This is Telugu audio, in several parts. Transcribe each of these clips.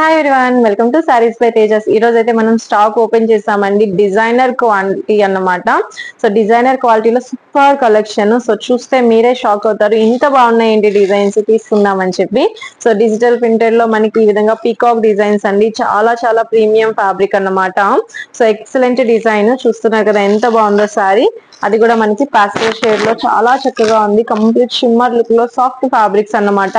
Hi everyone, welcome to saris by Tejas. ఈ రోజు అయితే మనం స్టాక్ ఓపెన్ చేసామండి. డిజైనర్ క్వాలిటీ అన్నమాట. సో డిజైనర్ క్వాలిటీలో సూపర్ కలెక్షన్. సో చూస్తే మీరే షాక్ అవుతారు, ఇంత బాగున్నాయి ఏంటి డిజైన్స్, తీసుకుందామని చెప్పి. సో డిజిటల్ ప్రింటెడ్ లో మనకి ఈ విధంగా పీకాక్ డిజైన్స్ అండి, చాలా చాలా ప్రీమియం ఫ్యాబ్రిక్ అన్నమాట. సో ఎక్సలెంట్ డిజైన్ చూస్తున్నారు కదా, ఎంత బాగుందో సారీ. అది కూడా మనకి పాస్టల్ షేడ్ లో చాలా చక్కగా ఉంది. కంప్లీట్ షిమ్మర్ లుక్ లో సాఫ్ట్ ఫ్యాబ్రిక్స్ అన్నమాట.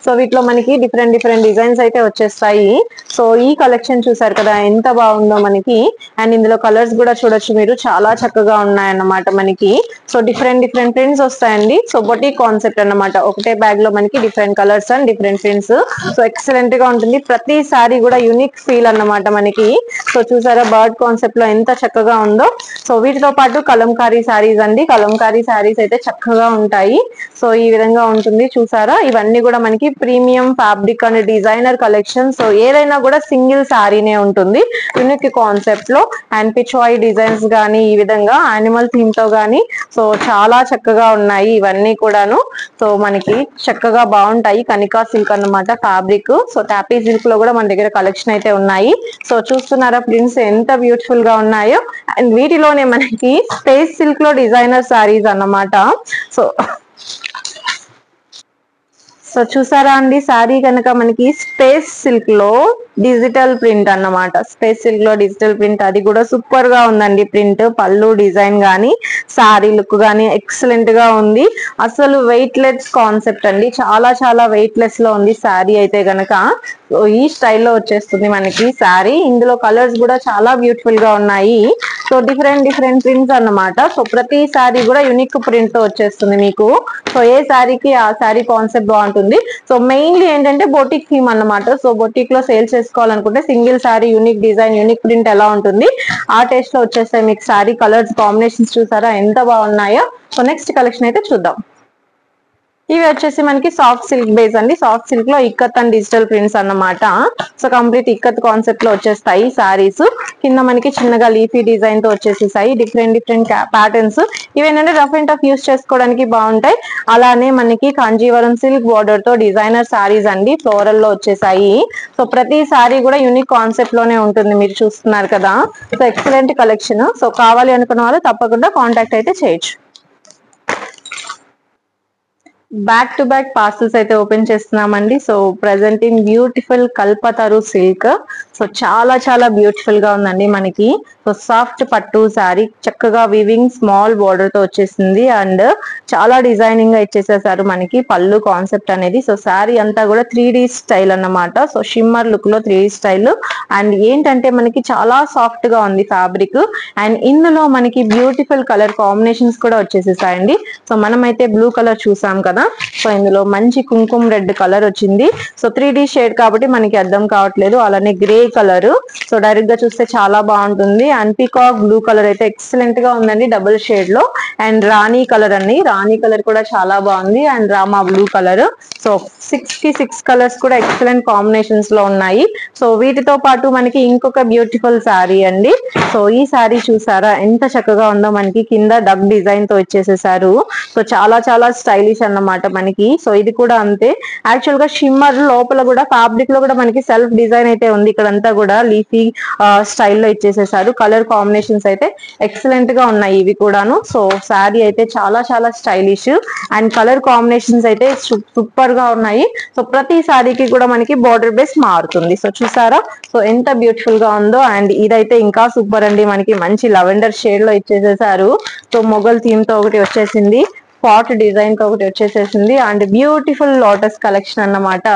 సో వీటిలో మనకి డిఫరెంట్ డిఫరెంట్ డిజైన్స్ అయితే వచ్చేస్తాయి. సో ఈ కలెక్షన్ చూసారు కదా, ఎంత బాగుందో మనకి. అండ్ ఇందులో కలర్స్ కూడా చూడొచ్చు మీరు, చాలా చక్కగా ఉన్నాయన్నమాట మనకి. సో డిఫరెంట్ డిఫరెంట్ ప్రింట్స్ వస్తాయండి. సో బొటిక్ కాన్సెప్ట్ అన్నమాట. ఒకటే బ్యాగ్ లో మనకి different colours and different prints. So excellent గా ఉంటుంది. ప్రతి సారీ కూడా యూనిక్ ఫీల్ అన్నమాట మనకి. సో చూసారా బర్డ్ కాన్సెప్ట్ లో ఎంత చక్కగా ఉందో. సో వీటితో పాటు కలంకారీ శారీస్ అండి. కలంకారీ శారీస్ అయితే చక్కగా ఉంటాయి. సో ఈ విధంగా ఉంటుంది చూసారా. ఇవన్నీ కూడా మనకి premium fabric and designer collection. So ఏదైనా కూడా సింగిల్ శారీనే ఉంటుంది యూనిక్ కాన్సెప్ట్ లో. అండ్ పిచ్వాయి డిజైన్స్ గానీ, ఈ విధంగా యానిమల్ థీమ్ తో గానీ, సో చాలా చక్కగా ఉన్నాయి ఇవన్నీ కూడాను. సో మనకి చక్కగా బాగుంటాయి. కనికా సిల్క్ అన్నమాట ఫ్యాబ్రిక్. సో టాపీ సిల్క్ లో కూడా మన దగ్గర కలెక్షన్ అయితే ఉన్నాయి. సో చూస్తున్నారా ప్రింట్స్ ఎంత బ్యూటిఫుల్ గా ఉన్నాయో. అండ్ వీటిలోనే మనకి స్పేస్ సిల్క్ లో డిజైనర్ శారీస్ అన్నమాట. సో సో చూసారా అండి, శారీ కనుక మనకి స్పేస్ సిల్క్ లో డిజిటల్ ప్రింట్ అన్నమాట. స్పేస్ సిల్క్ లో డిజిటల్ ప్రింట్, అది కూడా సూపర్ గా ఉందండి ప్రింట్. పళ్ళు డిజైన్ గానీ, శారీ లుక్ గానీ ఎక్సలెంట్ గా ఉంది. అసలు వెయిట్ లెస్ కాన్సెప్ట్ అండి, చాలా చాలా వెయిట్ లెస్ లో ఉంది శారీ అయితే గనక. ఈ స్టైల్లో వచ్చేస్తుంది మనకి శారీ. ఇందులో కలర్స్ కూడా చాలా బ్యూటిఫుల్ గా ఉన్నాయి. సో డిఫరెంట్ డిఫరెంట్ ప్రింట్స్ అన్నమాట. సో ప్రతి శారీ కూడా యూనిక్ ప్రింట్ తో వచ్చేస్తుంది మీకు. సో ఏ శారీకి ఆ శారీ కాన్సెప్ట్ బాగుంటుంది. సో మెయిన్లీ ఏంటంటే బొటిక్ థీమ్ అన్నమాట. సో బొటిక్ లో సేల్ చేసుకోవాలనుకుంటే single sari unique design, unique print ఎలా ఉంటుంది ఆ టేస్ట్ లో వచ్చేస్తాయి మీకు. శారీ కలర్స్ కాంబినేషన్స్ చూసారా ఎంత బాగున్నాయో. సో నెక్స్ట్ కలెక్షన్ అయితే చూద్దాం. ఇవి వచ్చేసి మనకి సాఫ్ట్ సిల్క్ బేస్ అండి. సాఫ్ట్ సిల్క్ లో ఇక్కత్ అండ్ డిజిటల్ ప్రింట్స్ అన్నమాట. సో కంప్లీట్ ఇక్కత్ కాన్సెప్ట్ లో వచ్చేస్తాయి సారీస్. కింద మనకి చిన్నగా లీఫీ డిజైన్ తో వచ్చేసేసాయి. Different different patterns. ఇవేంటంటే రఫ్ అండ్ టఫ్ యూస్ చేసుకోవడానికి బాగుంటాయి. అలానే మనకి కాంజీవరం సిల్క్ బార్డర్ తో డిజైనర్ సారీస్ అండి, ఫ్లోరల్ లో వచ్చేసాయి. సో ప్రతి సారీ కూడా యూనిక్ కాన్సెప్ట్ లోనే ఉంటుంది, మీరు చూస్తున్నారు కదా. So excellent collection. సో కావాలి అనుకున్న వాళ్ళు తప్పకుండా కాంటాక్ట్ అయితే చేయొచ్చు. బ్యాక్ టు బ్యాక్ పార్సల్స్ అయితే ఓపెన్ చేస్తున్నామండి. So present in beautiful Kalpataru silk. So చాలా చాలా బ్యూటిఫుల్ గా ఉందండి మనకి. సో సాఫ్ట్ పట్టు శారీ, చక్కగా వీవింగ్ స్మాల్ బోర్డర్ తో వచ్చేసింది. అండ్ చాలా డిజైనింగ్ గా ఇచ్చేసేసారు మనకి పళ్ళు కాన్సెప్ట్ అనేది. సో శారీ అంతా కూడా 3D స్టైల్ అన్నమాట. సో షిమ్మర్ లుక్ లో 3D స్టైల్. అండ్ ఏంటంటే మనకి చాలా సాఫ్ట్ గా ఉంది ఫ్యాబ్రిక్. అండ్ ఇందులో మనకి బ్యూటిఫుల్ కలర్ కాంబినేషన్స్ కూడా వచ్చేసేసాయండి. సో మనమైతే బ్లూ కలర్ చూసాం కదా. సో ఇందులో మంచి కుంకుమ రెడ్ కలర్ వచ్చింది. సో 3D షేడ్ కాబట్టి మనకి అర్థం కావట్లేదు. అలానే గ్రే కలర్. సో డైరెక్ట్ గా చూస్తే చాలా బాగుంటుంది. అండ్ పీకాక్ బ్లూ కలర్ అయితే ఎక్సలెంట్ గా ఉందండి, డబుల్ షేడ్ లో. అండ్ రాణి కలర్ అండి, రాణి కలర్ కూడా చాలా బాగుంది. And Rama blue colour. So 6 colours కూడా ఎక్సలెంట్ కాంబినేషన్స్ లో ఉన్నాయి. సో వీటితో పాటు మనకి ఇంకొక బ్యూటిఫుల్ శారీ అండి. సో ఈ శారీ చూసారా ఎంత చక్కగా ఉందో. మనకి కింద డబ్ డిజైన్ తో ఇచ్చేసేసారు. సో చాలా చాలా స్టైలిష్ అన్నమాట మనకి. సో ఇది కూడా అంతే. యాక్చువల్ గా షిమ్మర్ లోపల కూడా ఫ్యాబ్రిక్ లో కూడా మనకి సెల్ఫ్ డిజైన్ అయితే ఉంది. ఇక్కడంతా కూడా లీఫీ స్టైల్లో ఇచ్చేసేసారు. కలర్ కాంబినేషన్స్ అయితే ఎక్సలెంట్ గా ఉన్నాయి ఇవి కూడాను. సో శారీ అయితే చాలా చాలా స్టైలిష్. అండ్ కలర్ కాంబినేషన్స్ అయితే సూపర్ గా ఉన్నాయి. సో ప్రతి శారీకి కూడా మనకి బార్డర్ బేస్ మారుతుంది. సో చూసారా, సో ఎంత బ్యూటిఫుల్ గా ఉందో. అండ్ ఇదైతే ఇంకా సూపర్ అండి, మనకి మంచి లెవెండర్ షేడ్ లో ఇచ్చేసేసారు. సో మొగల్ థీమ్ తో ఒకటి వచ్చేసింది, పాట్ డిజైన్ తో ఒకటి వచ్చేసేసింది. అండ్ బ్యూటిఫుల్ లోటస్ కలెక్షన్ అన్నమాట.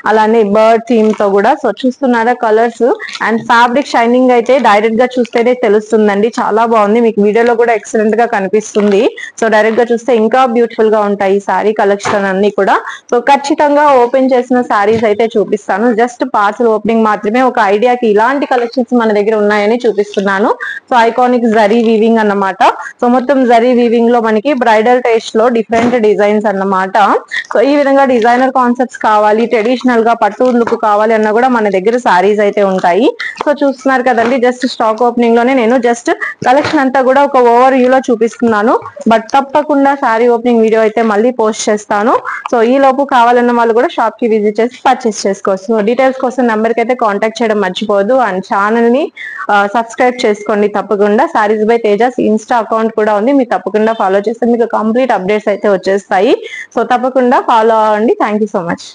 అలానే బర్డ్ థీమ్ తో కూడా. సో చూస్తున్నారా కలర్స్. అండ్ ఫ్యాబ్రిక్ షైనింగ్ అయితే డైరెక్ట్ గా చూస్తేనే తెలుస్తుందండి, చాలా బాగుంది. మీకు వీడియోలో కూడా ఎక్సలెంట్ గా కనిపిస్తుంది. సో డైరెక్ట్ గా చూస్తే ఇంకా బ్యూటిఫుల్ గా ఉంటాయి ఈ సారీ కలెక్షన్ అన్ని కూడా. సో ఖచ్చితంగా ఓపెన్ చేసిన సారీస్ అయితే చూపిస్తాను. జస్ట్ పార్సల్ ఓపెనింగ్ మాత్రమే, ఒక ఐడియాకి ఇలాంటి కలెక్షన్స్ మన దగ్గర ఉన్నాయని చూపిస్తున్నాను. సో ఐకానిక్ జరీ వీవింగ్ అన్నమాట. సో మొత్తం జరీ వీవింగ్ లో మనకి బ్రైడల్ టేస్ట్ లో డిఫరెంట్ డిజైన్స్ అన్నమాట. సో ఈ విధంగా డిజైనర్ కాన్సెప్ట్స్ కావాలి, ట్రెడిషనల్ గా పట్టు లుక్ కావాలి అన్నా కూడా మన దగ్గర సారీస్ అయితే ఉంటాయి. సో చూస్తున్నారు కదండి, జస్ట్ స్టాక్ ఓపెనింగ్ లోనే నేను జస్ట్ కలెక్షన్ అంతా కూడా ఒక ఓవర్ వ్యూ లో చూపిస్తున్నాను. బట్ తప్పకుండా శారీ ఓపెనింగ్ వీడియో అయితే మళ్ళీ పోస్ట్ చేస్తాను. సో ఈ లోపు కావాలన్న వాళ్ళు కూడా షాప్ కి విజిట్ చేసి పర్చేస్ చేసుకోవచ్చు. సో డీటెయిల్స్ కోసం నెంబర్ కి అయితే కాంటాక్ట్ చేయడం మర్చిపోవద్దు. అండ్ ఛానల్ ని సబ్స్క్రైబ్ చేసుకోండి తప్పకుండా. Saris by Tejas Insta account కూడా ఉంది, మీరు తప్పకుండా ఫాలో చేస్తే మీకు కంప్లీట్ అప్డేట్స్ అయితే వచ్చేస్తాయి. సో తప్పకుండా ఫాలో అవ్వండి. Thank you so much.